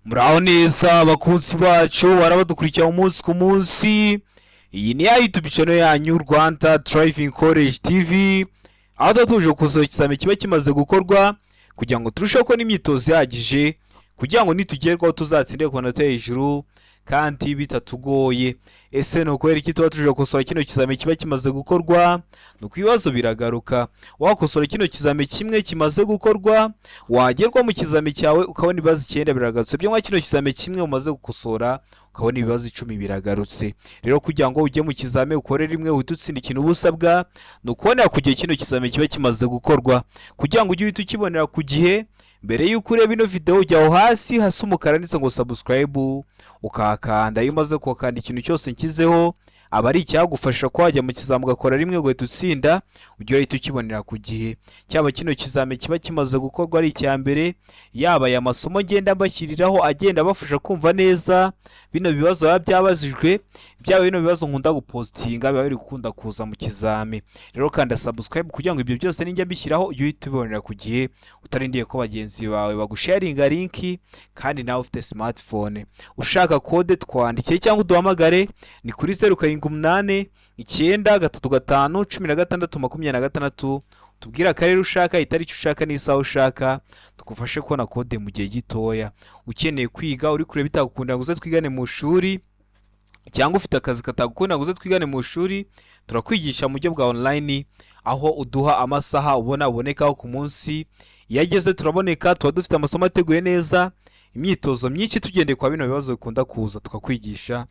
Muraho neza abakunzi bacu barabadukurikira umunsi ku munsi. Iyi ni ya YouTube channel yanyu Rwanda Driving College TV, aho tutuje kusohoka ikizami kiba kimaze gukorwa kugira ngo turusheho ko n'imyitozo ihagije kugira ngo nitugerwaho tuzatsinde ku manota hejuru kandi bitatugoye. Ese no kwera iki tuba tuje gukosora kino kizami kiba kimaze gukorwa? Nuko ibibazo biragaruka. Wakosora kino kizami kimwe kimaze gukorwa, wagerwa mu kizami cyawe ukabona ibibazo 9 biragarutse. Byo kino kizami kimwe umaze gukosora ukabona ibibazo 10 biragarutse. Rero kugira ngo ujye mu kizami ukore rimwe uhitutsinda ikintu ubusabwa, nukubonera ku gihe kino kizami kiba kimaze gukorwa. Kugira ngo ujye ukibonera ku gihe, mbere yuko ureba ino video ujyaho hasi umukara ndetse ngo subscribe ukakanda. Iyo umaze kukanda ikintu cyose nkizeho aba ari icyagufasha ko wajya mu kizami ugakora rimwe ugahita utsinda, ujye uhita ukibonera ku gihe. Cyaba kino kizami kiba kimaze gukorwa ari icya mbere, yaba aya masomo ngenda mbashyiriraho agenda bafasha kumva neza bino bibazo biba byabazijwe, byaba bino bibazo nkunda gupostinga biba biri gukunda kuza mu kizami. Rero kanda subscribe kugira ngo ibyo byose ninjya mbishyiraho ujye uhita ubibonera ku gihe, utarindiye ko bagenzi bawe bagusharinga link. Kandi nawe ufite smartphone ushaka code twandikiye cyangwa uduhamagare ni kuri 0789 935 16 tubwira akarere ushaka, itariki ushaka n'isaha ushaka, tugufashe kubona code mu gihe gitoya. Ukeneye kwiga uri kure bitagukunda ngo uze twigane mu shuri, cyangwa ufite akazi katagukunda ngo uze twigane mu shuri, turakwigisha mu buryo bwa online, aho uduha amasaha ubonekaho ku munsi. Iyo ageze turaboneka, tuba dufite amasomo ateguye neza, imyitozo myinshi tugendeye kwa bino bibazo bikunda kuza tukakwigisha,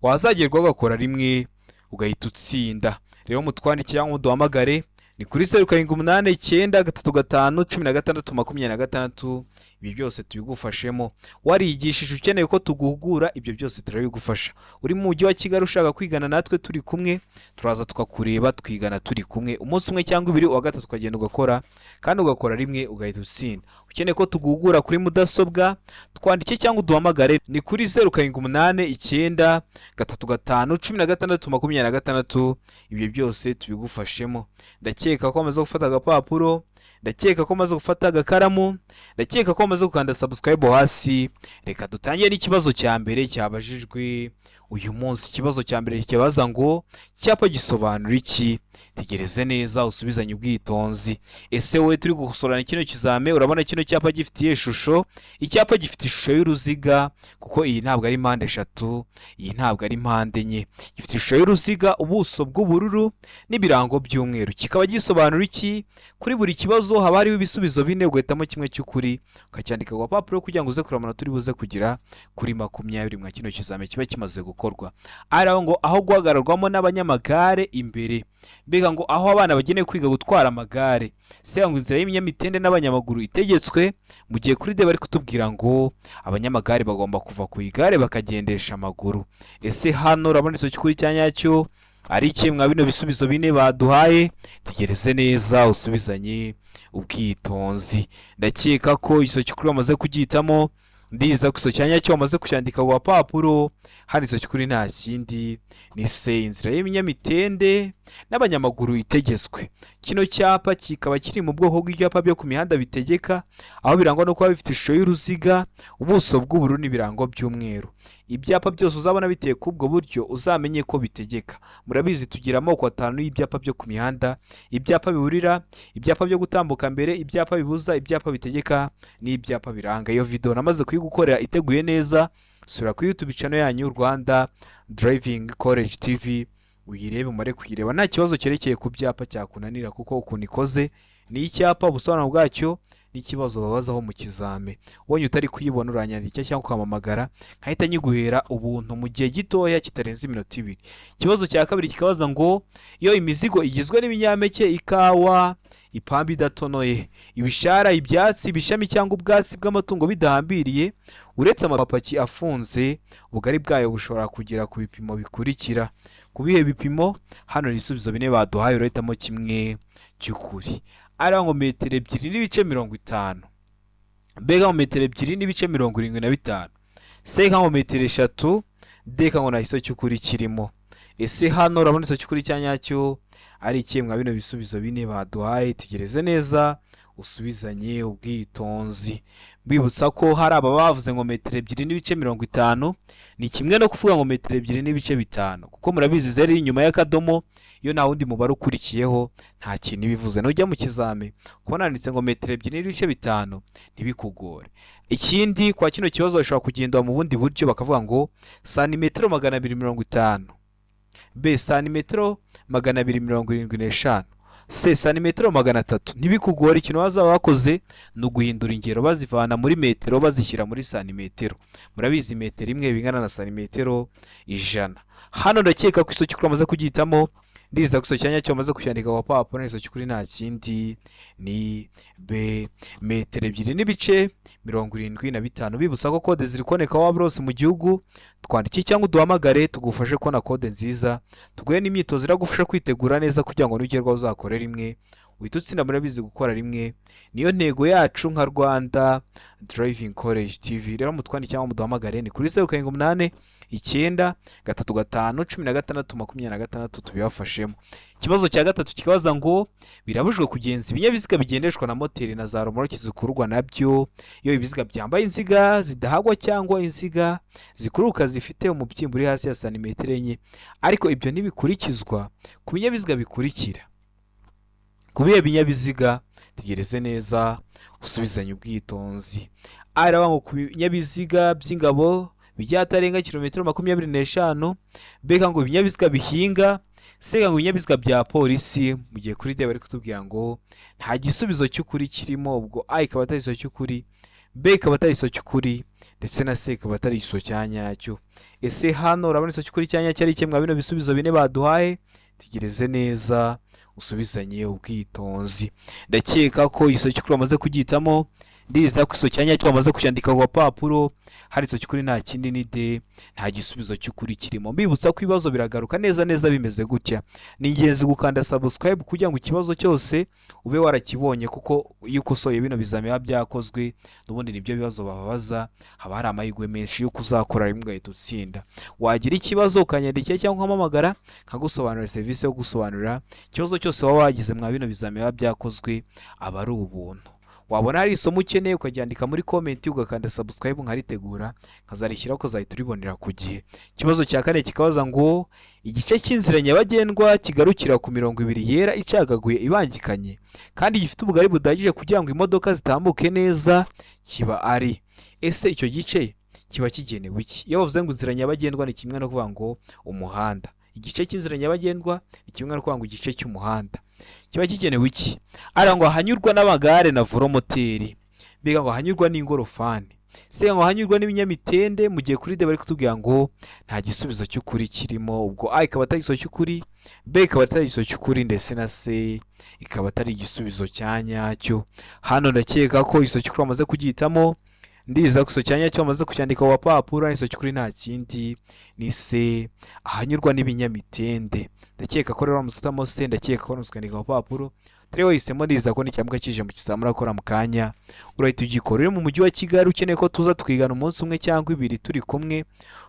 wazagerwa ugakora rimwe ugahita utsinda. Rero mutwandikire cyangwa muduhamagare ni kuri 0789 935 ibi byose tubigufashemo. Warigishije ukeneye ko tuguhugura, ibyo byose turabigufasha. Uri mu mujyi wa Kigali ushaka kwigana natwe turi kumwe, turaza tukakureba twigana turi kumwe umunsi umwe cyangwa ibiri, wa gatatu ukagenda ugakora kandi ugakora rimwe ugahita utsinda. Ukeneye ko tuguhugura kuri mudasobwa, twandike cyangwa uduhamagare ni kuri 0789 935 ibyo byose tubigufashemo. Ndakeka ko amaze gufata agapapuro, ndakeka ko amaze gufata agakaramu, ndakeka ko amaze gukanda subscribe hasi. Reka dutangire n'ikibazo cya mbere cyabajijwe uyu munsi. Ikibazo cya mbere kibaza ngo cyapa gisobanura iki? Tegereze neza usubizanye ubwitonzi. Ese wowe turi gukosorana kino kizame urabona kino cyapa gifitiye ishusho? Icyapa gifite ishusho y'uruziga, kuko iyi ntabwo ari mpande eshatu, iyi ntabwo ari mpande enye. Gifite ishusho y'uruziga, ubuso bw'ubururu n'ibirango by'umweru. Kikaba gisobanura iki? Kuri buri kibazo haba hariho ibisubizo 4, ugahitamo kimwe cy'ukuri ukacyandika ku papuro kugira ngo uze kuramana turi buze kugira kuri 20 mwa kino kizame kiba kimaze gukorwa. Araho ngo aho guhagararwamo n'abanyamagare imbere. Mbega ngo aho abana bageneye kwiga gutwara amagare, se ngo inzira y'ibinyamitende n'abanyamaguru itegetswe, mu gihe kuri de bari kutubwira ngo abanyamagare bagomba kuva ku igare bakagendesha amaguru. Ese hano urabona icyo kuri cyanyacyo ari kimwe bino bisubizo 4 baduhaye? Tegereze neza usubizanye ubwitonzi. Ndakeka ko icyo kuri bamaze kugitamo, ndiza ku cyanya cyo bamaze kucyandika ku papuro. Hari icyo kuri nta kindi ni se inzira y'ibinyamitende n'abanyamaguru itegetswe. Kino cyapa kikaba kiri mu bwoko bw'ibyapa byo ku mihanda bitegeka, aho birangwa no kuba bifite ishusho y'uruziga, ubuso bw'ubururu n'ibirango by'umweru. Ibyapa byose uzabona biteye kubwo buryo uzamenye ko bitegeka. Murabizi tugira amoko 5 y'ibyapa byo ku mihanda: ibyapa biburira, ibyapa byo gutambuka mbere, ibyapa bibuza, ibyapa bitegeka n'ibyapa biranga. Iyo video namaze kuyigukorera iteguye neza, sura ku YouTube channel yanyu Rwanda Driving College TV uyirebe, umare kuyireba. Nta kibazo cyerekeye ku byapa cyakunanira, kuko ukuntu ikoze ni icyapa, ubusobanuro bwacyo n'ikibazo babazaho mu kizame. Ubonye utari kuyibona uranyandika cyangwa ukamamagara nkahita nyiguhera ubuntu mu gihe gitoya kitarenze iminota 2. Ikibazo cya kabiri kikabaza ngo iyo imizigo igizwe n'ibinyampeke, ikawa, ipamba idatonoye, ibishara, ibyatsi, ibishami cyangwa ubwatsi bw'amatungo bidahambiriye, uretse amapaki afunze, ubugari bwayo bushobora kugera ku bipimo bikurikira. Ku bihe bipimo? Hano ni ibisubizo 4 baduhaye, urahitamo kimwe cy'ukuri. Ari ngo metero 2 n'ibice 50. Mbega ngo metero 2 n'ibice 75. Se ngo metero 3. Deka ngo nahiso cy'ukuri kirimo. Ese hano urabona icyo cy'ukuri cyanyacyo ari kimwe bino bisubizo 4 baduhaye? Tegereze neza usubizanye ubwitonzi. Mbibutsa ko hari aba bavuze ngo metero 2.50 ni kimwe no kuvuga ngo metero 2.5, kuko murabizi zero iri inyuma y'akadomo iyo nta wundi mubare ukurikiyeho nta kintu bivuze. Nujya mu kizame kubona handitse ngo metero 2.5 ntibikugore. Ikindi kwa kino kibazo bashobora kugenda mu bundi buryo bakavuga ngo santimetero 250, b santimetero 275, c santimetero 300. Ntibikugore, ikintu bazaba bakoze ni uguhindura ingero bazivana muri metero bazishyira muri santimetero. Murabizi metero imwe bingana na santimetero 100. Hano ndakeka ko iso cy'ukuri amaze kugihitamo, ndiza ko iso cyanya cyo amaze kucyandika wa papa n'iso cy'ukuri nta kindi ni b metero 2.75. Bibutsa ko kode ziri koneka wa bros mu gihugu, twandikiye cyangwa uduhamagare tugufashe kubona kode nziza, tuguhe n'imyitozo iragufasha kwitegura neza kugira ngo nugerwaho uzakore rimwe uhita utsinda. Murabizi gukora rimwe niyo ntego yacu nka Rwanda Driving College TV. Rero mutwandike cyangwa muduhamagare ni kuri 0789351626 tubibafashemo. Ikibazo cya gatatu kikabaza ngo birabujwe kugenza ibinyabiziga bigendeshwa na moteri na za romoroki zikururwa nabyo iyo ibiziga byambaye inziga zidahagwa cyangwa inziga zikururuka zifite umubyimba uri hasi ya santimetero 4, ariko ibyo ntibikurikizwa ku binyabiziga bikurikira. Kubiye binyabiziga tegereze neza usubizanye ubwitonzi. Aravuga ngo ku binyabiziga by'ingabo bijyatarenga kilometero 25, beka ngo ibinyabiziga bihinga, sega ngo ibinyabiziga bya polisi. Mu gihe kuri de bari kutubwira ngo nta gisubizo cy'ukuri kirimo, ubwo a ikaba atari iso cy'ukuri, b ikaba atari iso cy'ukuri, ndetse na c ikaba atari iso cyanyacyo. Ese hano urabona iso cy'ukuri cyanyacyo ari kimwe bino bisubizo bine baduhaye? Tegereze neza usubizanye ubwitonzi. Ndakeka ko iso cy'ukuri amaze kugihitamo, ndiza ko iso cyanya cyo amaze kucyandika ku papuro, hari iso cy'ukuri nta kindi ni de, nta gisubizo cy'ukuri kirimo. Mbibutsa ko ibibazo biragaruka neza neza bimeze gutya. Ni ingenzi gukanda subscribe kugira ngo ikibazo cyose ube warakibonye, kuko iyo ukosoye bino bizame biba byakozwe n'ubundi nibyo bibazo bababaza, haba hari amahirwe menshi yuko uzakora rimwe ugahita utsinda. Wagira ikibazo ukanyandikira cyangwa ukampamagara nkagusobanurira serivisi yo gusobanurira ikibazo cyose waba wagize mwa bino bizame biba byakozwe, aba ari ubuntu. Wabona hari isomo ukeneye ukaryandika muri comment ugakanda subscribe nkaritegura nkazarishyiraho ko uzahita uribonera ku gihe. Ikibazo cya kane kikabaza ngo igice cy'inzira nyabagendwa kigarukira ku 200 yera icagaguye ibangikanye kandi gifite ubugari budahagije kugira ngo imodoka zitambuke neza kiba ari. Ese icyo gice kiba kigenewe iki? Iyo bavuze ngo inzira nyabagendwa ni kimwe no kuvuga ngo umuhanda. Igice cy'inzira nyabagendwa ni kimwe no kuvuga ngo igice cy'umuhanda. Kiba kigenewe iki? Arangwa hanyurwa n'amagare na velomoteri, biga ngo hanyurwa n'ingorofani, se ngo hanyurwa n'ibinyamitende. Mu gihe kuri de bari kutubwira ngo nta gisubizo cy'ukuri kirimo, ubwo a ikaba atari iso cy'ukuri, b ikaba atari iso cy'ukuri, ndetse na c ikaba atari igisubizo cyanyacyo. Hano ndakeka ko iso cy'ukuri amaze kugihitamo, ndiza ko iso cyanya cyo amaze kucyandika wa papuro, iso cy'ukuri nta kindi ni c ahanyurwa n'ibinyamitende. Ndakeka ko rero amusutamo c, ndakeka ko nusukandika wa papuro Turiho hisemo ndiza ko n'icyambwa kije mu kizamura akora mu kanya urahita ugikora. Uri mu mujyi wa Kigali ukeneye ko tuza twigana umunsi umwe cyangwa ibiri turi kumwe,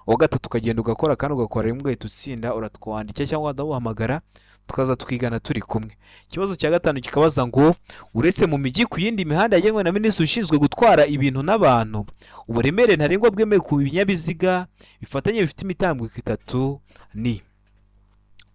uwa gatatu ukagenda ugakora kandi ugakora rimwe ugahita utsinda, uratwandikira cyangwa ndaguhamagara tukaza twigana turi kumwe. Ikibazo cya gatanu kikabaza ngo uretse mu mijyi ku yindi mihanda yagenwe na minisitiri ushinzwe gutwara ibintu n'abantu, uburemere ntarengwa bwemewe ku binyabiziga bifatanye bifite imitambiko itatu ni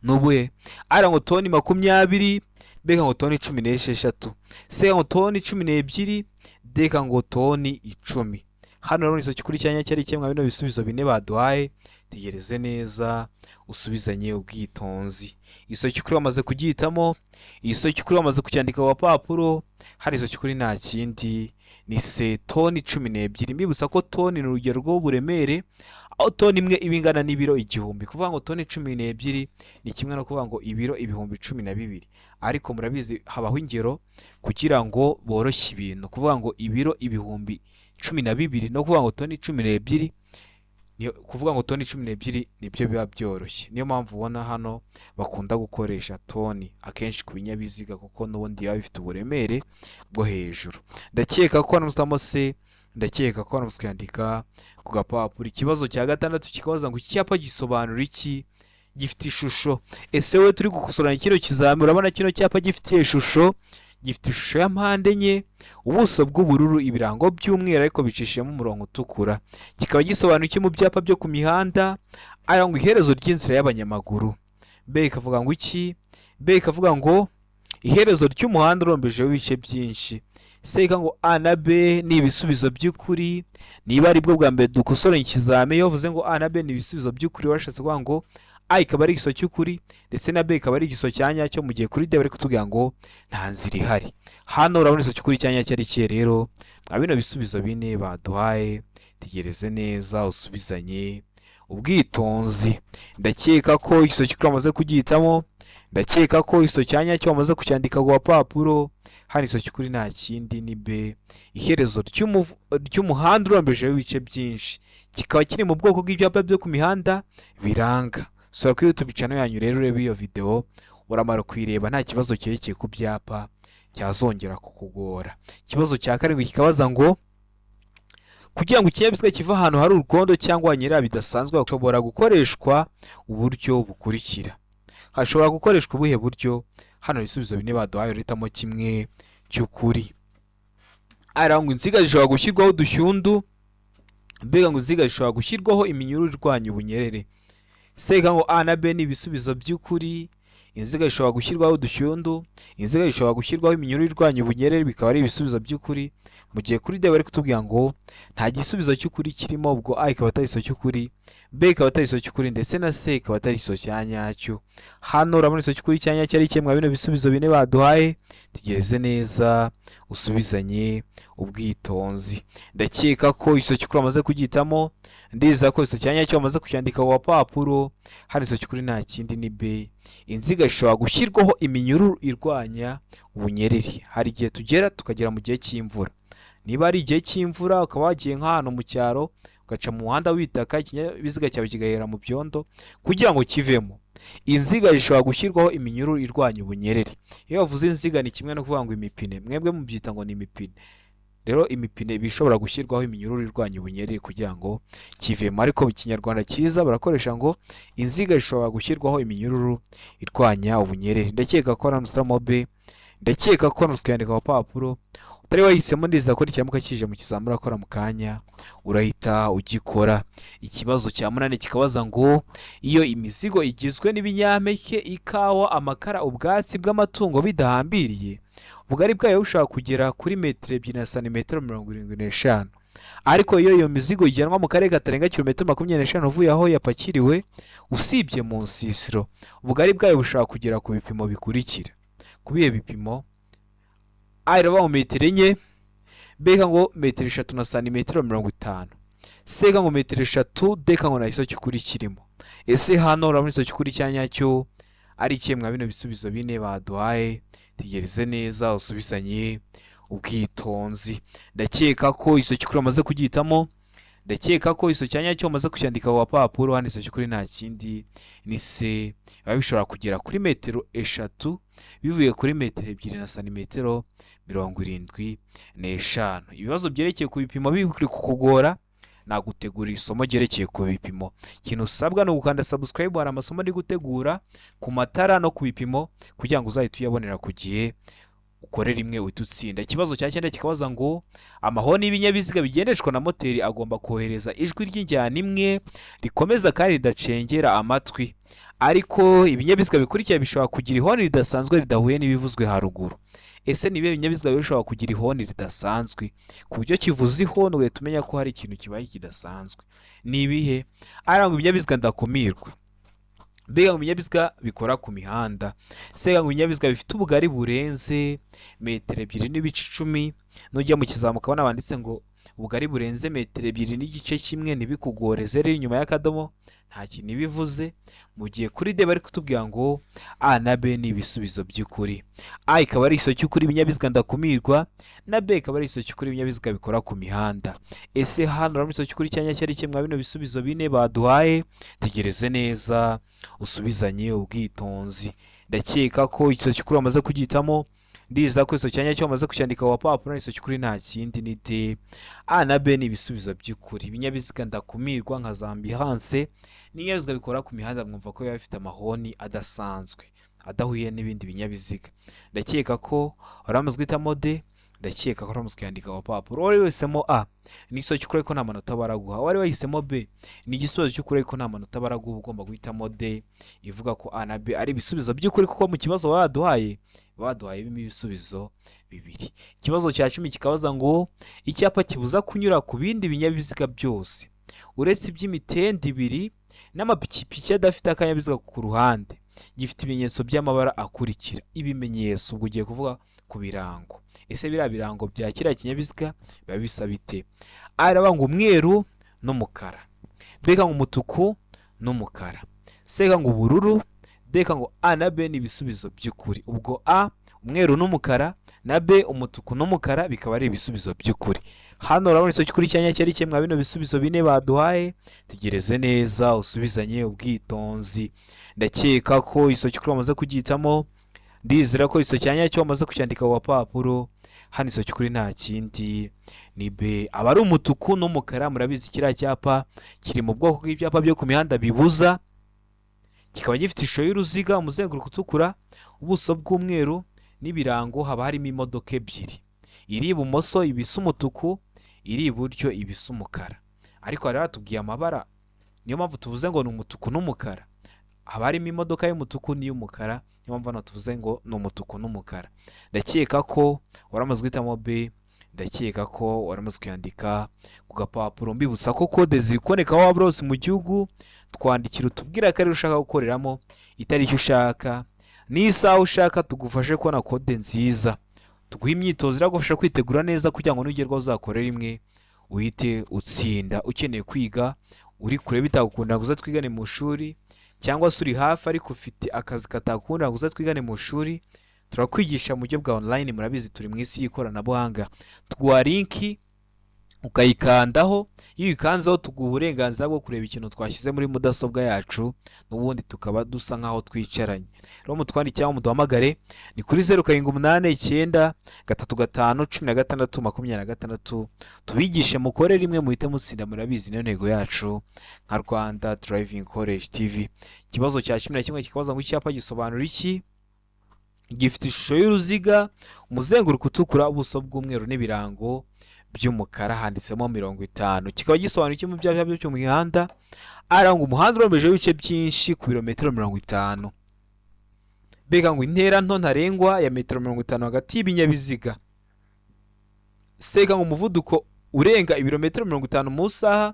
nubuhe? Ara ngo toni 20, beka ngo toni 16, se ngo toni 12, deka ngo toni 10. Hano rero iso kikuri cyanya cyari cyemwa bino bisubizo bine baduhaye, tegereze neza usubizanye ubwitonzi. Iso kikuri wamaze kugihitamo, iso kikuri wamaze kucyandika wa papuro, hari iso kikuri nta kindi ni se toni 12. Mbibutsa ko toni ni urugero rw'uburemere, aho toni imwe ibingana n'ibiro 1000. Kuvuga ngo toni 12 ni kimwe no kuvuga ngo ibiro 1012. Ariko murabizi habaho ingero kugira ngo boroshye ibintu. Kuvuga ngo ibiro 1012 no kuvuga ngo toni 12, niyo kuvuga ngo toni 12 nibyo biba byoroshye. Niyo mpamvu ubona hano bakunda gukoresha toni akenshi ku binyabiziga, kuko n'ubundi biba bifite uburemere bwo hejuru. Ndakeka ko namusamo se, ndakeka ko namuskandika ku gapapuro. Ikibazo cya gatandatu kikabaza ngo icyapa gisobanura iki? Gifite ishusho. Ese we turi gukosorana kino kizami urabona kino cyapa gifite ishusho gifite ishusho ya mpande enye, ubuso bw'ubururu, ibirango by'umweru ariko bicishijemo umurongo utukura. Kikaba gisobanuye iki mu byapa byo ku mihanda? Aya ngo iherezo ry'inzira y'abanyamaguru. B ikavuga ngo iki? B ikavuga ngo iherezo ry'umuhanda urombejeho ibice byinshi. C ikavuga ngo A na B ni ibisubizo by'ukuri. Niba ari bwo bwa mbere dukosora ikizame, iyo uvuze ngo A na B ni ibisubizo by'ukuri, washatse kuvuga ngo A ikaba ari igiso cy'ukuri ndetse na B ikaba ari igiso cya nyacyo, mu gihe kuri D bari kutubwira ngo nta nzira ihari. Hano urabona igiso cy'ukuri cya nyacyo ari ikihe rero? Mwa bino bisubizo bine baduhaye, tegereze neza usubizanye ubwitonzi. Ndakeka ko igiso cy'ukuri wamaze kugihitamo, ndakeka ko igiso cya nyacyo wamaze kucyandika ku gapapuro. Hano igiso cy'ukuri nta kindi ni B, iherezo ry'umuhanda urombejeho ibice byinshi. Kikaba kiri mu bwoko bw'ibyapa byo ku mihanda biranga. Sura kuri YouTube channel yanyu rero urebe iyo video, uramara kuyireba nta kibazo cyerekeye ku byapa cyazongera kukugora. Ikibazo cya karindwi kikabaza ngo kugira ngo ikinyabiziga kiva ahantu hari urwondo cyangwa hanyerera bidasanzwe hashobora gukoreshwa uburyo bukurikira. Hashobora gukoreshwa ubuhe buryo? Hano ibisubizo bine baduhaye uritamo kimwe cy'ukuri. Ara ngo inziga zishobora gushyirwaho udushyundu. Mbega ngo inziga zishobora gushyirwaho iminyururu irwanya ubunyerere. C ngo A na B ni ibisubizo by'ukuri. Inziga zishobora gushyirwaho udushyundu, inziga zishobora gushyirwaho iminyururu irwanya ubunyerere, bikaba ari ibisubizo by'ukuri. Mu gihe kuri D bari kutubwira ngo nta gisubizo cy'ukuri kirimo, ubwo A ikaba atari igiso cy'ukuri, B ikaba atari igiso cy'ukuri ndetse na C ikaba atari igiso cya nyacyo. Hano urabona igiso cy'ukuri cya nyacyo ari kimwe bino bisubizo bine baduhaye, tegereze neza usubizanye ubwitonzi. Ndakeka ko igiso cy'ukuri wamaze kugihitamo, ndiza ko igiso cya nyacyo wamaze kucyandika ku gapapuro. Hano igiso cy'ukuri nta kindi ni B, inziga zishobora gushyirwaho iminyururu irwanya ubunyereri. Hari igihe tugera tukagera mu gihe cy'imvura. Niba ari igihe cy'imvura ukaba wagiye nk'ahantu mu cyaro ugaca mu muhanda w'itaka, ikinyabiziga cyawe kigahera mu byondo kugira ngo kivemo, inziga zishobora gushyirwaho iminyururu irwanya ubunyereri. Iyo bavuze inziga ni kimwe no kuvuga ngo imipine, mwebwe mubyita ngo ni imipine. Rero imipine bishobora gushyirwaho iminyururu irwanya ubunyereri kugira ngo kivemo, ariko mu kinyarwanda cyiza barakoresha ngo inziga zishobora gushyirwaho iminyururu irwanya ubunyereri. Ndakeka ko hano B, ndakeka ko hano twandika ku papuro. Utari wahisemo ndiza ko ikiramuka kije mu kizamini urakora mu kanya urahita ugikora. Ikibazo cya munani kikabaza ngo iyo imizigo igizwe n'ibinyampeke, ikawa, amakara, ubwatsi bw'amatungo bidahambiriye, ubugari bwayo bushobora kugera kuri metero 2 na santimetero 75, ariko iyo mizigo ijyanwa mu karere katarenga kilometero 25 uvuye aho yapakiriwe usibye mu nsisiro, ubugari bwayo bushobora kugera ku bipimo bikurikira. Kubiye bipimo: A iraba mu metero 4, B ngo metero 3 na santimetero 50, C ngo metero 3, D ngo na igiso cy'ukuri kirimo. Ese hano urabona igiso cy'ukuri cya nyacyo ari kimwe bino bisubizo bine baduhaye, tegereze neza usubizanye ubwitonzi. Ndakeka ko igiso cy'ukuri amaze kugihitamo, ndakeka ko igiso cya nyacyo amaze kucyandika ku gapapuro. Hano igiso cy'ukuri nta kindi ni C, biba bishobora kugera kuri metero 3 bivuye kuri metero 2 na santimetero 75. Ibibazo byerekeye ku bipimo biri kukugora, nagutegurira isomo ryerekeye ku bipimo. Ikintu usabwa no gukanda subscribe, hari amasomo ari gutegura ku matara no ku bipimo kugira ngo uzahite uyabonera ku gihe, ukore rimwe uhita utsinda. Ikibazo cya 9 kikabaza ngo amahoni y'ibinyabiziga bigendeshwa na moteri agomba kohereza ijwi ry'injyana imwe rikomeza kandi ridacengera amatwi, ariko ibinyabiziga bikurikira bishobora kugira ihoni ridasanzwe ridahuye n'ibivuzwe haruguru. Ese ni ibihe binyabiziga bishobora kugira ihoni ridasanzwe ku buryo kivuze ihoni ugahita umenya ko hari ikintu kibaye kidasanzwe? Ni ibihe? Aranga ibinyabiziga ndakumirwa. B ngo ibinyabiziga bikora ku mihanda. C ngo ibinyabiziga bifite ubugari burenze metero 2 n'ibice 10. Nujya mu kizamuka abana banditse ngo ubugari burenze metero 2 n'igice kimwe ntibikugoreze rero inyuma y'akadomo nta kintu bivuze. Mu gihe kuri D bari kutubwira ngo A na B ni ibisubizo by'ukuri. A ikaba ari igiso cy'ukuri ibinyabiziga ndakumirwa, na B ikaba ari igiso cy'ukuri ibinyabiziga bikora ku mihanda. Ese hano urabona igiso cy'ukuri cya nyacyo ari kimwe bino bisubizo bine baduhaye, tegereze neza usubizanye ubwitonzi. Ndakeka ko igiso cy'ukuri wamaze kugihitamo, ndiza ko igiso cya nyacyo wamaze kucyandika ku gapapuro. Igiso cy'ukuri nta kindi ni D. A na B ni ibisubizo by'ukuri. Ibinyabiziga ndakumirwa nka za ambulance n'ibinyabiziga bikora ku mihanda mwumva ko biba bifite amahoni adasanzwe. adahuye n'ibindi binyabiziga. Ndakeka ko waramaze guhitamo D, ndakeka ko waramaze kuyandika ku papuro. Wari wahisemo A, ni igisubizo cy'ukuri ko nta manota baraguha. Wari wahisemo B, ni igisubizo cy'ukuri ko nta manota baraguha. Ugomba guhitamo D ivuga ko A na B ari ibisubizo by'ukuri, kuko mu kibazo baduhayemo ibisubizo bibiri. Ikibazo cya 10 kikabaza ngo icyapa kibuza kunyura ku bindi binyabiziga byose uretse iby'imitende ibiri n'amapikipiki adafite akanyabiziga ku ruhande, gifite ibimenyetso by'amabara akurikira. Ibimenyetso ubwo ugiye kuvuga ku birango. Ese biriya birango bya kiriya kinyabiziga biba bisa bite? A aravuga ngo umweru n'umukara, B ngo umutuku n'umukara, C ngo ubururu, D ngo A na B ni ibisubizo by'ukuri. Ubwo A umweru n'umukara na B umutuku n'umukara bikaba ari ibisubizo by'ukuri. Hano urabona iso cy'ukuri cyanya cyari kimwe bino bisubizo bine baduhaye. Tegereze neza usubizanye ubwitonzi. Ndakeka ko iso cy'ukuri wamaze kugitamo, ndizera ko iso cyanya cyo wamaze kucyandika ku papuro. Hano iso cy'ukuri nta kindi ni B. Aba ari umutuku n'umukara. Murabizi kiriya cyapa kiri mu bwoko bw'ibyapa byo ku mihanda bibuza, kikaba gifite ishusho y'uruziga, umuzenguruko utukura, ubuso bw'umweru, n'ibirango haba harimo imodoka ebyiri, iri ibumoso ibisa umutuku, iri iburyo ibisa umukara. Ariko hari batubwiye amabara, niyo mpamvu tuvuze ngo ni umutuku n'umukara. Haba harimo imodoka y'umutuku n'iy'umukara, niyo mpamvu hano tuvuze ngo ni umutuku n'umukara. Ndakeka ko waramaze guhitamo B, ndakeka ko waramaze kuyandika ku gapapuro. Mbibutsa ko kode ziri kuboneka aho waba hose mu gihugu. Twandikira utubwira akarere ushaka gukoreramo, itariki ushaka n'isaha ushaka, tugufashe kubona kode nziza. Tuguha imyitozo iragufasha kwitegura neza kugira ngo nugerwaho uzakorera imwe uhite utsinda. Ukeneye kwiga uri kure bitagukunda ngo uze twigane mu ishuri, cyangwa se uri hafi ariko ufite akazi katakunda ngo uze twigane mu ishuri, turakwigisha mu buryo bwa online. Murabizi turi mu isi y'ikoranabuhanga. Tuguha linki ukayikandaho, iyo uyikanzeho tuguha uburenganzira bwo kureba ikintu twashyize muri mudasobwa yacu, n'ubundi tukaba dusa nkaho twicaranye. Rero mutwandike cyangwa muduhamagare ni kuri 0789351626, tubigishe mukore rimwe muhite mutsinda. Murabizi niyo ntego yacu nka Rwanda Driving College TV. Ikibazo cya 11 kikabaza ngo icyapa gisobanura iki? Gifite ishusho y'uruziga, umuzenguruko utukura, ubuso bw'umweru n'ibirango by'umukara, handitsemo 50. Kikaba gisobanura iki mu byapa byo mu mihanda? Aranga umuhanda urombeje ibice byinshi ku birometero 50. B ngo intera nto ntarengwa ya metero 50 hagati y'ibinyabiziga. C ngo umuvuduko urenga ibirometero 50 mu saha.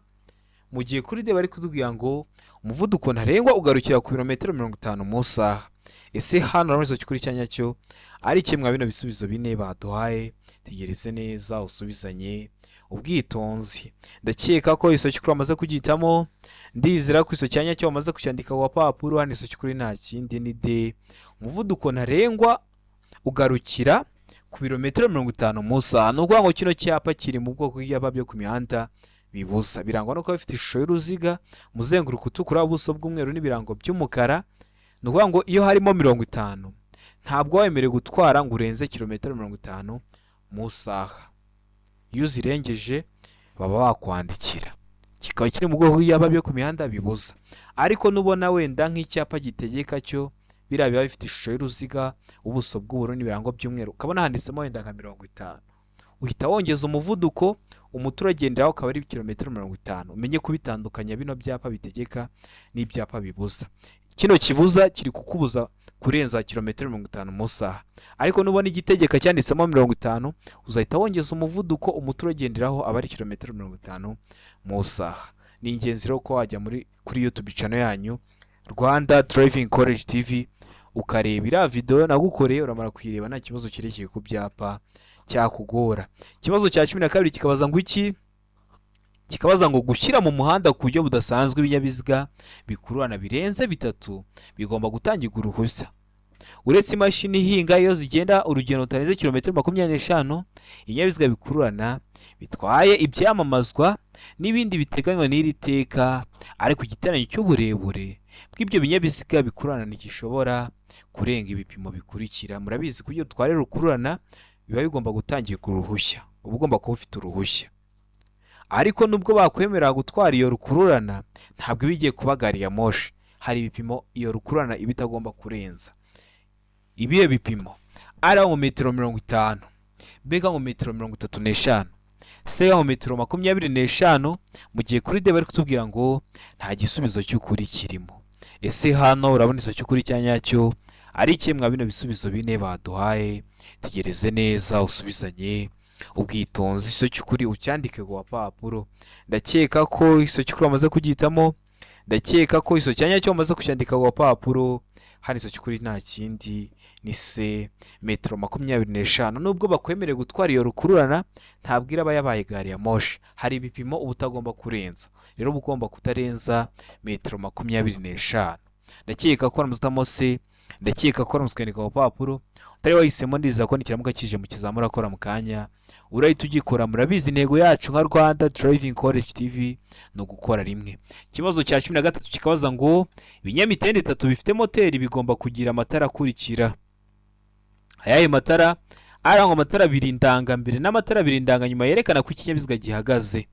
Mu gihe kuri D bari kutubwira ngo umuvuduko ntarengwa ugarukira ku birometero 50 mu saha. Ese hano urabona cy'ukuri cyanya cyo ari kimwe bino bisubizo bine baduhaye. Tegereze neza usubizanye ubwitonzi. Ndakeka ko iso cy'ukuri amaze kugitamo, ndizera ko iso cyanya cyo amaze kucyandika ku papuro. Hano iso cy'ukuri nta kindi ni D, umuvuduko ntarengwa ugarukira ku birometero 50 mu saha. Ni ukuvuga ngo kino cyapa kiri mu bwoko bw'ibyapa byo ku mihanda bibuza. Birangwa no kuba bifite ishusho y'uruziga, umuzenguruko utukura, ubuso bw'umweru n'ibirango by'umukara. Ni ukuvuga ngo iyo harimo 50 ntabwo wemerewe gutwara ngo urenze kilometero 50 mu saha. Iyo uzirengeje baba bakwandikira. Kikaba kiri mu bwoko bw'ibyapa byo ku mihanda bibuza. Ariko nubona wenda nk'icyapa gitegeka cyo biriya biba bifite ishusho y'uruziga, ubuso bw'ubururu n'ibirango by'umweru, ukabona handitsemo wenda nka 50, uhita wongeza umuvuduko, umuturagenderaho ukaba ari kilometero 50. Umenye kubitandukanya bino byapa bitegeka n'ibyapa bibuza. Kino kibuza kiri kukubuza kurenza kilometero 50 mu saha. Ariko nubona igitegeka cyanditsemo 50, uzahita wongeza umuvuduko, umuturagenderaho aba ari kilometero 50 mu saha. Ni ingenzi rero ko wajya kuri YouTube channel yanyu Rwanda Driving College TV ukareba iriya video nagukoreye, uramara kuyireba nta kibazo kirekeye ku byapa cyakugora. Ikibazo cya 12 kikabaza ngo iki? Kikabaza ngo gushyira mu muhanda ku buryo budasanzwe ibinyabiziga bikururana birenze 3 bigomba gutangirwa uruhushya. Uretse imashini ihinga iyo zigenda urugendo rutarenze kilometero 25, ibinyabiziga bikururana bitwaye ibyamamazwa n'ibindi biteganywa n'iri teka, ariko igiteranyo cy'uburebure bw'ibyo binyabiziga bikururana ntigishobora kurenga ibipimo bikurikira. Murabizi ko iyo utwarira ukururana biba bigomba gutangirwa uruhushya, uba ugomba kuba ufite uruhushya. Ariko nubwo bakwemerera gutwara iyo rukururana, ntabwo bigiye kuba gari ya moshi. Hari ibipimo iyo rukururana iba itagomba kurenza. ibihe bipimo? A ngo metero 50, B ngo metero 35, C ngo metero 25, mu gihe kuri D bari kutubwira ngo nta gisubizo cy'ukuri kirimo. Ese hano urabona iso cy'ukuri cya nyacyo ari kimwe mwa bino bisubizo bine baduhaye? Tegereze neza usubizanye ubwitonzi, iso cy'ukuri ucyandike ku papuro. Ndakeka ko iso cy'ukuri wamaze kugitamo, ndakeka ko iso cya nyacyo wamaze kucyandika ku papuro. Hano iso cy'ukuri nta kindi ni C, metero 25. Nubwo bakwemereye gutwara iyo rukururana, ntabwo iraba yabaye gari ya moshi. Hari ibipimo uba utagomba kurenza, rero uba ugomba kutarenza metero 25. Ndakeka ko waramuzitamo C, ndakeka ko waramuzikandika ku papuro. Utari wahisemo ndiza ko nikiramuka kije mu kizamura akora mu kanya urahita ugikora. Murabizi intego yacu nka Rwanda Driving College TV ni ugukora rimwe. Ikibazo cya 13 kikabaza ngo ibinyamitende 3 bifite moteri bigomba kugira amatara akurikira. Ayahe matara? Arangwa amatara 2 ndangambere n'amatara 2 ndanganyuma yerekana ko ikinyabiziga gihagaze.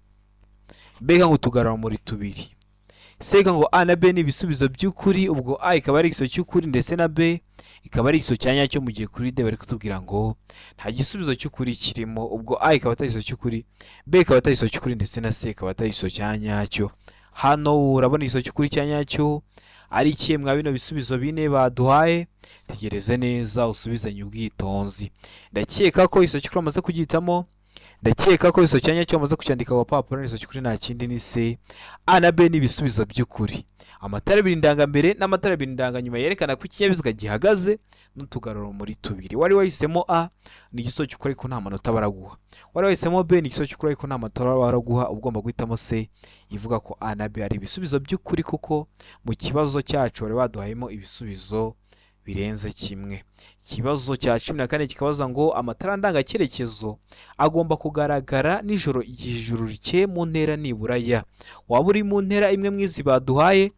B ngo tugarura muri 2. C ngo A na B ni ibisubizo by'ukuri, ubwo A ikaba ari igiso cy'ukuri ndetse na B ikaba ari igiso cya nyacyo, mu gihe kuri D bari kutubwira ngo nta gisubizo cy'ukuri kirimo, ubwo A ikaba atari igiso cy'ukuri, B ikaba atari igiso cy'ukuri ndetse na C ikaba atari igiso cya nyacyo. Hano urabona igiso cy'ukuri cya nyacyo ari kimwe mwa bino bisubizo bine baduhaye. Tegereze neza usubizanye ubwitonzi. Ndakeka ko igiso cy'ukuri amaze kugitamo, ndakeka ko iso cyanya cyo amaze kucyandika ku papuro. Iso cy'ukuri nta kindi ni C. A na B ni ibisubizo by'ukuri. Amatara 2 ndangambere n'amatara 2 ndanganyuma yerekana ko ikinyabiziga gihagaze n'utugaruro muri 2. Wari wahisemo A ni igiso cy'ukuri ko nta manota baraguha, wari wahisemo B ni igiso cy'ukuri ko nta manota baraguha. Ugomba guhitamo C ivuga ko A na B ari ibisubizo by'ukuri, kuko mu kibazo cyacu bari baduhayemo ibisubizo birenze kimwe. Ikibazo cya 14 kikabaza ngo amatara ndangacyerekezo agomba kugaragara nijoro igihe ijuru rikeye mu ntera nibura ya. Waba uri mu ntera imwe mwizi baduhaye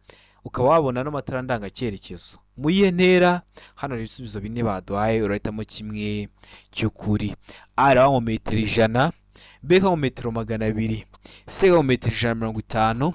ukaba wabona no matara ndangacyerekezo mu yihe ntera? Hano hari ibisubizo bine baduhaye, urahitamo kimwe cy'ukuri. A ngo metero 100, B ngo metero 200, C ngo metero 150,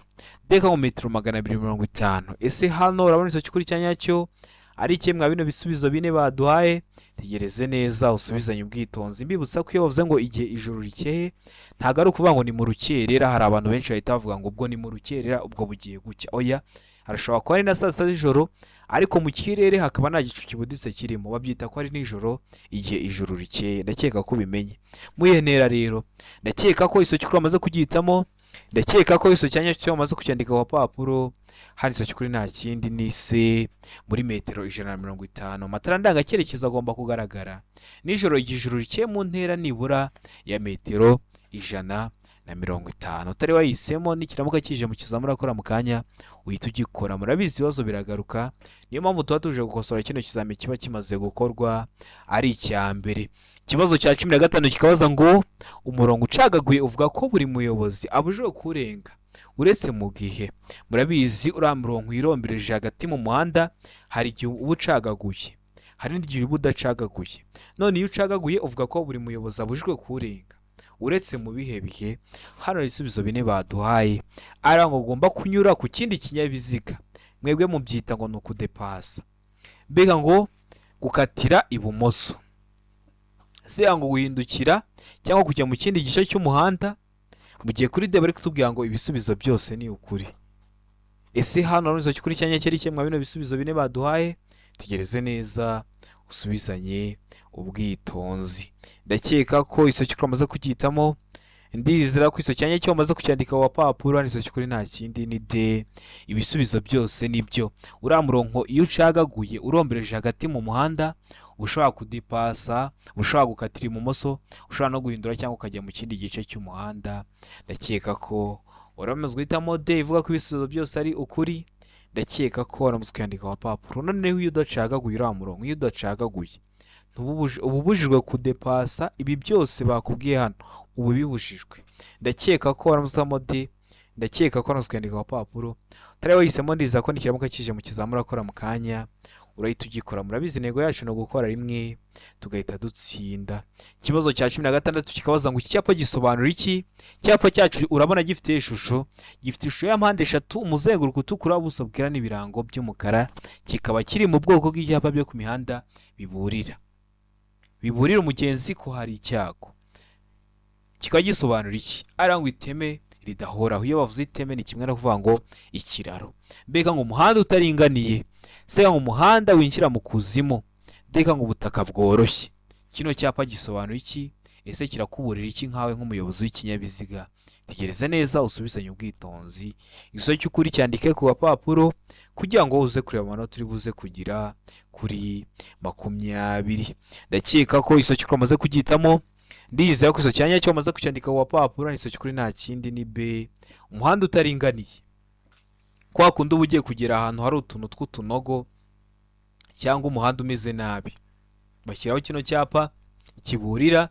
D ngo metero 250. Ese hano urabona iso cy'ukuri cya nyacyo ari kimwe mwa bino bisubizo bine baduhaye? Tegereze neza usubizanye ubwitonzi. Mbibutsa ko iyo bavuze ngo igihe ijuru rikeye ntago ari ukuvuga ngo ni mu rukerera. Hari abantu benshi bahita bavuga ngo ubwo ni mu rukerera, ubwo bugiye gucya. Oya, harashobora kuba ari na saa sita z'ijoro ariko mu kirere hakaba nta gicu kibuditse kirimo, babyita ko ari nijoro igihe ijuru rikeye. Ndakeka ko ubimenye. Muyihe ntera rero? Ndakeka ko iso cy'ukuri amaze kugihitamo, ndakeka ko iso cyanya cyo amaze kucyandika ku papuro. Hano iso cy'ukuri nta kindi ni C, muri metero 150. Amatara ndangacyerekezo agomba kugaragara nijoro igihe ijuru rikeye mu ntera nibura ya metero 150. Utari wahisemo nikiramuka kije mu kizamura akora mu kanya uhita ugikora. Murabizi ibibazo biragaruka, niyo mpamvu tuba tuje gukosora kino kizame kiba kimaze gukorwa ari icya mbere. Ikibazo cya 15 kikabaza ngo umurongo ucagaguye uvuga ko buri muyobozi abujijwe kurenga uretse mu gihe. Murabizi uriya murongo wirombereje hagati mu muhanda hari igihe uba ucagaguye, hari n'igihe uba udacagaguye. None iyo ucagaguye uvuga ko buri muyobozi abujijwe kurenga uretse mu bihe bihe. Hano ibisubizo bine baduhaye. Ari ngo ugomba kunyura ku kindi kinyabiziga, mwebwe mubyita ngo ni ukudepasa. Mbega ngo gukatira ibumoso. C ngo guhindukira cyangwa kujya mu kindi gice cy'umuhanda, mu gihe kuri D bari kutubwira ngo ibisubizo byose ni ukuri. Ese hano urabona cy'ukuri cyanya cyari kimwe bino bisubizo bine baduhaye? Tegereze neza usubizanye ubwitonzi. Ndakeka ko iso cy'ukuri amaze kugihitamo, ndizera ko iso cyanya cyo amaze kucyandika ku papuro. Hano iso cy'ukuri nta kindi ni D, ibisubizo byose nibyo. Uriya murongo iyo ucagaguye urombereje hagati mu muhanda ushobora kudipasa, ushobora gukatira ibumoso, ushobora no guhindura cyangwa ukajya mu kindi gice cy'umuhanda. Ndakeka ko uramaze guhitamo D ivuga ko ibisubizo byose ari ukuri. Ndakeka ko uramaze kuyandika ku papuro. Noneho iyo udacagaguye uriya murongo, iyo udacagaguye ububujijwe kudepasa ibi byose bakubwiye hano, ubu bibujijwe. Ndakeka ko waramuzamo D, ndakeka ko waramuzwe kuyandika ku papuro. Utari wahisemo ndiza ko nikiramuka kije mu kizamura akora mu kanya urahita ugikora. Murabizi intego yacu no gukora rimwe tugahita dutsinda. Ikibazo cya 16 kikabaza ngo iki cyapa gisobanura iki? Icyapa cyacu urabona gifite ishusho ya mpande eshatu, umuzenguruko utukura, ubuso bwera n'ibirango by'umukara, kikaba kiri mu bwoko bw'ibyapa byo ku mihanda biburira umugenzi ko hari icyago. Kikaba gisobanura iki? Ari ngo iteme ridahoraho. Iyo bavuze iteme ni kimwe no kuvuga ngo ikiraro. Mbega ngo umuhanda utaringaniye, se ngo umuhanda winjira mu kuzimu, mbega ngo ubutaka bworoshye. Kino cyapa gisobanura iki? Ese kirakuburira iki nkawe nk'umuyobozi w'ikinyabiziga? Tegereza neza usubizanye ubwitonzi. Igisobanuro cy'ukuri cyandike ku gapapuro kugira ngo uze kureba amanota uri buze kugira kuri 20. Ndakeka ko igisobanuro cy'ukuri amaze kugitamo. Ndizera ko igisobanuro cyanya cyo amaze kucyandika ku gapapuro. Igisobanuro cy'ukuri nta kindi ni B. Umuhanda utaringaniye, kwa kundi uba ugiye kugera ahantu hari utuntu tw'utunogo cyangwa umuhanda umeze nabi, bashyiraho kino cyapa kiburira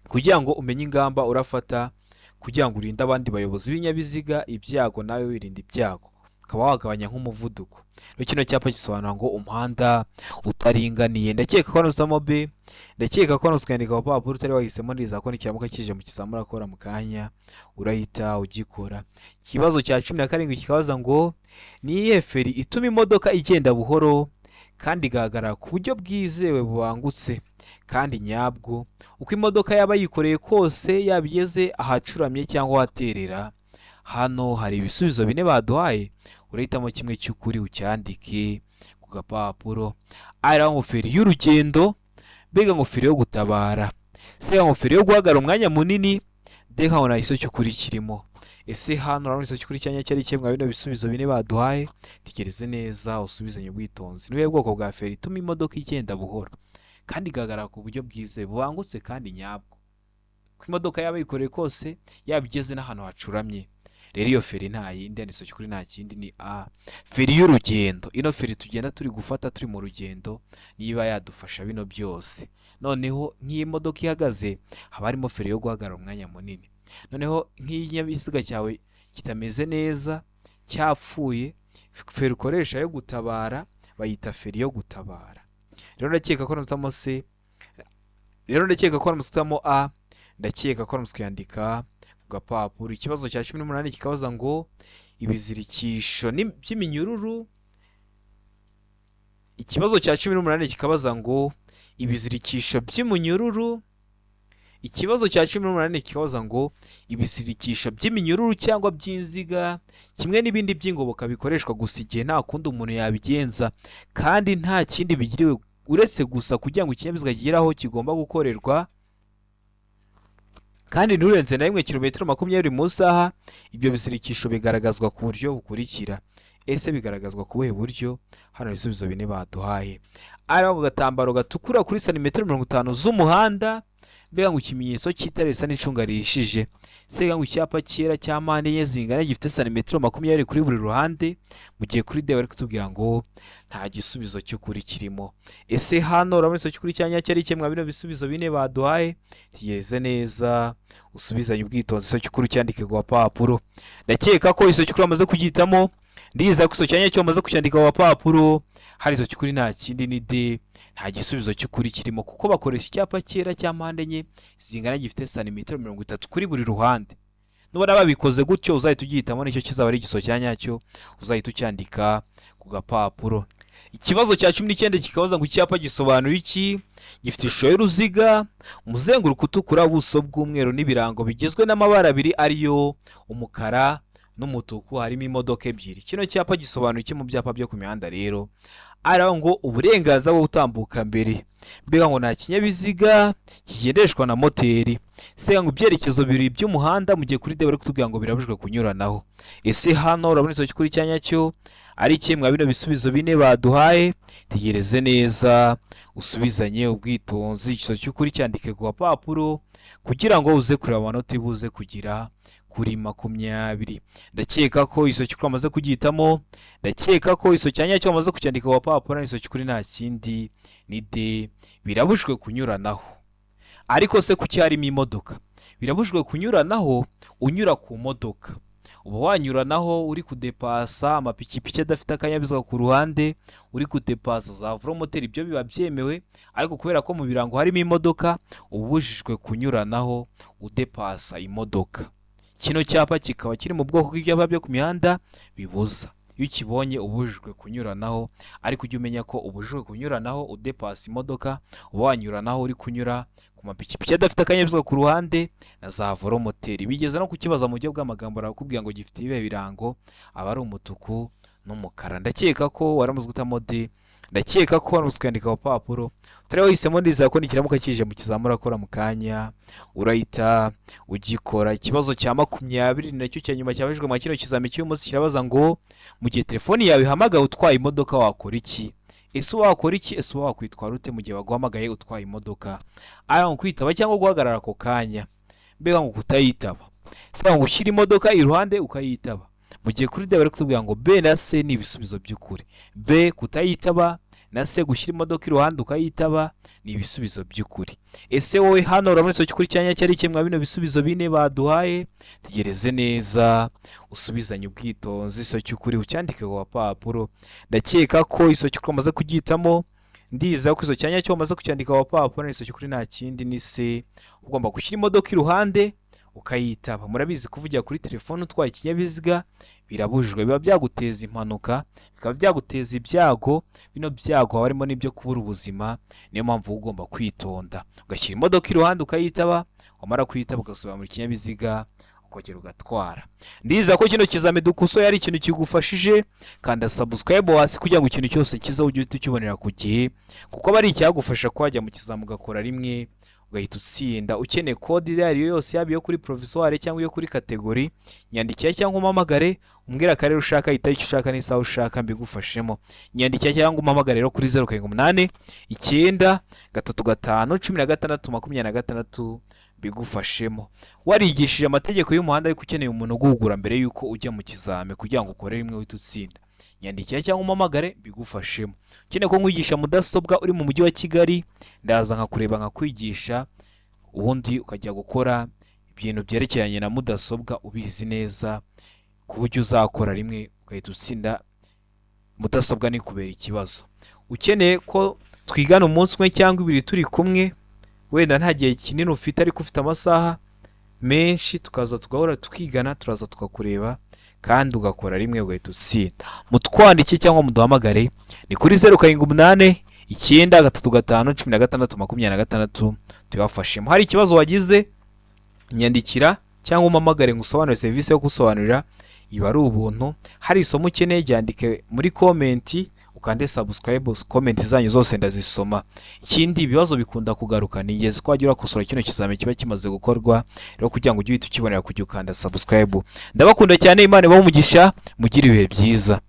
kugira ngo umenye ingamba urafata kugira ngo urinde abandi bayobozi b'ibinyabiziga ibyago, nawe wirinda ibyago ukaba wagabanya nk'umuvuduko. Kino cyapa gisobanura ngo umuhanda utaringaniye. Ndakeka ko nusamo B, ndakeka ko nusukandika ku papuro utari wahisemo, ndiza ko nikiramuka kije mu kizamura akora mu kanya urahita ugikora. Ikibazo cya 17 kikabaza ngo ni iyihe feri ituma imodoka igenda buhoro kandi igahagarara ku buryo bwizewe bubangutse kandi nyabwo, uko imodoka yaba yikoreye kose, yabigeze ahacuramye cyangwa ahaterera. Hano hari ibisubizo 4 baduhaye, urahitamo kimwe cy'ukuri ucyandike ku gapapuro. Ari ngo feri y'urugendo, mbega ngo feri yo gutabara, se ngo feri yo guhagarara umwanya munini, mbega ngo nta igisobanuro cy'ukuri kirimo. Ese hano urabona igisobanuro cy'ukuri cyanya cyari kimwe bino bisubizo 4 baduhaye? Tegereze neza usubizanye ubwitonzi. Niwe bwoko bwa feri ituma imodoka igenda buhoro kandi igahagarara ku buryo bwizewe bubangutse kandi nyabwo, ko imodoka yaba yikoreye kose, yabigeze n'ahantu hacuramye. Rero iyo feri nta yindi, yanditse cy'ukuri nta kindi ni A, feri y'urugendo. Ino feri tugenda turi gufata turi mu rugendo niba yadufasha bino byose. Noneho nk'iyi modoka ihagaze haba harimo feri yo guhagarara umwanya munini. Noneho nk'ikinyabiziga cyawe kitameze neza cyapfuye, feri ukoresha yo gutabara bayita feri yo gutabara. Rero ndakeka ko namutamo C, rero ndakeka ko namutamo A, ndakeka ko namuskandika gapapuro. Ikibazo cya 18 kikabaza ngo ibizirikisho by'iminyururu. Ikibazo cya 18 kikabaza ngo ibizirikisho by'iminyururu. Ikibazo cya 18 kikabaza ngo ibizirikisho by'iminyururu cyangwa by'inziga kimwe n'ibindi by'ingoboka bikoreshwa gusa igihe nta kundi umuntu yabigenza kandi nta kindi bigiriwe uretse gusa kugira ngo ikinyabiziga kigere aho kigomba gukorerwa kandi nturenze na 1 kilometero 20 mu saha. Ibyo bizirikisho bigaragazwa ku buryo bukurikira. Ese bigaragazwa ku buhe buryo? Hano ibisubizo 4 baduhaye. Ari ako gatambaro gatukura kuri santimetero 50 z'umuhanda, mbega ngo ikimenyetso cy'itara risa n'icunga rihishije, se ngo icyapa cyera cya mpande enye zingana gifite santimetero 20 kuri buri ruhande, mu gihe kuri D bari kutubwira ngo nta gisubizo cy'ukuri kirimo. Ese hano urabona igisobanuro cy'ukuri cyanya cyari kimwe bino bisubizo 4 baduhaye? Tegereza neza usubizanye ubwitonzi. Igisobanuro cy'ukuri cyandike ku gapapuro. Ndakeka ko igisobanuro cy'ukuri amaze kugitamo. Ndiza ko igisobanuro cyanya cyo amaze kucyandika ku gapapuro. Hari igisobanuro cy'ukuri nta kindi ni D, nta gisubizo cy'ukuri kirimo kuko bakoresha icyapa cyera cya mpande enye zingana gifite santimetero 30 kuri buri ruhande. Nubona babikoze gutyo uzahita ugihitamo nicyo kizaba ari igisobanuro cyanya cyo, uzahita ucyandika ku gapapuro. Ikibazo cya 19 kikabaza ngo icyapa gisobanura iki? Gifite ishusho y'uruziga, umuzenguruko utukura, ubuso bw'umweru n'ibirango bigizwe n'amabara abiri ariyo umukara n'umutuku, harimo imodoka ebyiri. Kino cyapa gisobanura iki mu byapa byo ku mihanda? Rero araho ngo uburenganzira bwo gutambuka mbere, mbega ngo nta kinyabiziga kigendeshwa na moteri, se ngo ibyerekezo bibiri by'umuhanda mu gihe kuri D bari kutubwira ngo birabujwe kunyuranaho. Ese hano urabona igisobanuro cy'ukuri cyanya cyo ari kimwe bino bisubizo 4 baduhaye? Tegereze neza usubizanye ubwitonzi. Igisobanuro cy'ukuri cyandike ku gapapuro kugira ngo uze kureba amanota ibuze kugira kuri 20. Ndakeka ko igisobanuro cy'ukuri amaze kugihitamo. Ndakeka ko igisobanuro cyanya cyo amaze kucyandika ku gapapuro. Igisobanuro cy'ukuri nta kindi ni D, birabujwe kunyuranaho. Ariko se kuki harimo imodoka? Birabujwe kunyuranaho unyura ku modoka. uba wanyuranaho uri kudepasa amapikipiki adafite akanyabiziga ku ruhande, uri kudepasa za velomoteri, ibyo biba byemewe, ariko kubera ko mu birango harimo imodoka uba ubujijwe kunyuranaho udepasa imodoka. Kino cyapa kikaba kiri mu bwoko bw'ibyapa byo ku mihanda bibuza. Iyo ukibonye ubujijwe kunyuranaho, ariko ujye umenya ko ubujijwe kunyuranaho udepasa imodoka, uba wanyuranaho uri kunyura ku mapikipiki adafite akanyabiziga ku ruhande na za velomoteri. Bigeze no kukibaza mu buryo bw'amagambo arakubwira ngo gifite ibihe birango, aba ari umutuku n'umukara. Ndakeka ko waramuze gutamo de, ndakeka ko waramuze kwandika papuro. Turi wahisemo ndizera ko nikiramuka kije mu kizamura akora mu kanya urahita ugikora. Ikibazo cya 20 nacyo cya nyuma cyabajijwe mu kino kizami cy'uyu munsi kirabaza ngo mu gihe telefoni yawe ihamagaye utwaye imodoka wakora iki? Ese wakora iki? Ese wakwitwara ute mu gihe baguhamagaye utwaye imodoka? Ari ngo kwitaba cyangwa guhagarara ako kanya, mbega ngo kutayitaba, sanga ngo ushyira imodoka iruhande ukayitaba. Mu gihe kuri D bari kutubwira ngo B na C ni ibisubizo by'ukuri. B kutayitaba na C gushyira imodoka iruhande ukayitaba ni ibisubizo by'ukuri. Ese wowe hano urabona icyo cy'ukuri cyanya cyari kimwe bino bisubizo bine baduhaye? Tegereze neza usubizanye ubwitonzi, icyo cy'ukuri ucyandike ku papuro. Ndakeka ko icyo cy'ukuri umaze kugitamo, ndiza ko icyo cyanya cyo umaze kucyandika ku papuro, icyo cy'ukuri nta kindi ni C. Ugomba gushyira imodoka iruhande ukayitaba. Murabizi kuvugira kuri telefone utwaye ikinyabiziga birabujijwe, biba byaguteza impanuka, bikaba byaguteza ibyago. Bino byago haba harimo n'ibyo kubura ubuzima, niyo mpamvu ugomba kwitonda ugashyira imodoka iruhande ukayitaba, wamara kuyitaba ugasubira mu kinyabiziga ukongera ugatwara. Ndiza ko kino kizame dukusoye ari ikintu kigufashije, kanda subscribe hasi kugira ngo ikintu cyose kiza ujye ukibonera ku gihe, kuko aba ari icyagufasha kwajya mu kizamu ugakora rimwe ugahita utsinda. Ukeneye kode iyo ari yo yose, yaba iyo kuri provisoire cyangwa iyo kuri kategori, nyandikira cyangwa umpamagare umbwira akarere ushaka, itariki ushaka n'isaha ushaka mbigufashemo. Nyandikira cyangwa umpamagare rero kuri 078 9 35 16 26 bigufashemo. Warigishije amategeko y'umuhanda ariko ukeneye umuntu uguhugura mbere yuko ujya mu kizame kugira ngo ukore rimwe uhite utsinda, nyandikira cyangwa umpamagare bigufashemo. Ukeneye ko nkwigisha mudasobwa uri mu mujyi wa Kigali, ndaza nkakureba nkakwigisha, ubundi ukajya gukora ibintu byerekeranye na mudasobwa ubizi neza, ku buryo uzakora rimwe ugahita utsinda mudasobwa nikubera ikibazo. Ukeneye ko twigana umunsi umwe cyangwa ibiri turi kumwe, wenda nta gihe kinini ufite ariko ufite amasaha menshi, tukaza tugahora tukigana, turaza tukakureba kandi ugakora rimwe ugahita utsinda. Mutwandike cyangwa muduhamagare ni kuri 078 9 35 16 26 tubafashemo. Hari ikibazo wagize nyandikira cyangwa umpamagare ngusobanurire serivisi yo gusobanurira, iba ari ubuntu. Hari isomo ukeneye ryandike muri comment, ukande subscribe, comment zanyu zose ndazisoma. Ikindi ibibazo bikunda kugaruka, ni ingezi ko wajya urakosora kino kizame kiba kimaze gukorwa, rero kugira ngo ujye uhita ukibonera kujya ukanda subscribe. Ndabakunda cyane, Imana ibahe umugisha, mugire ibihe byiza.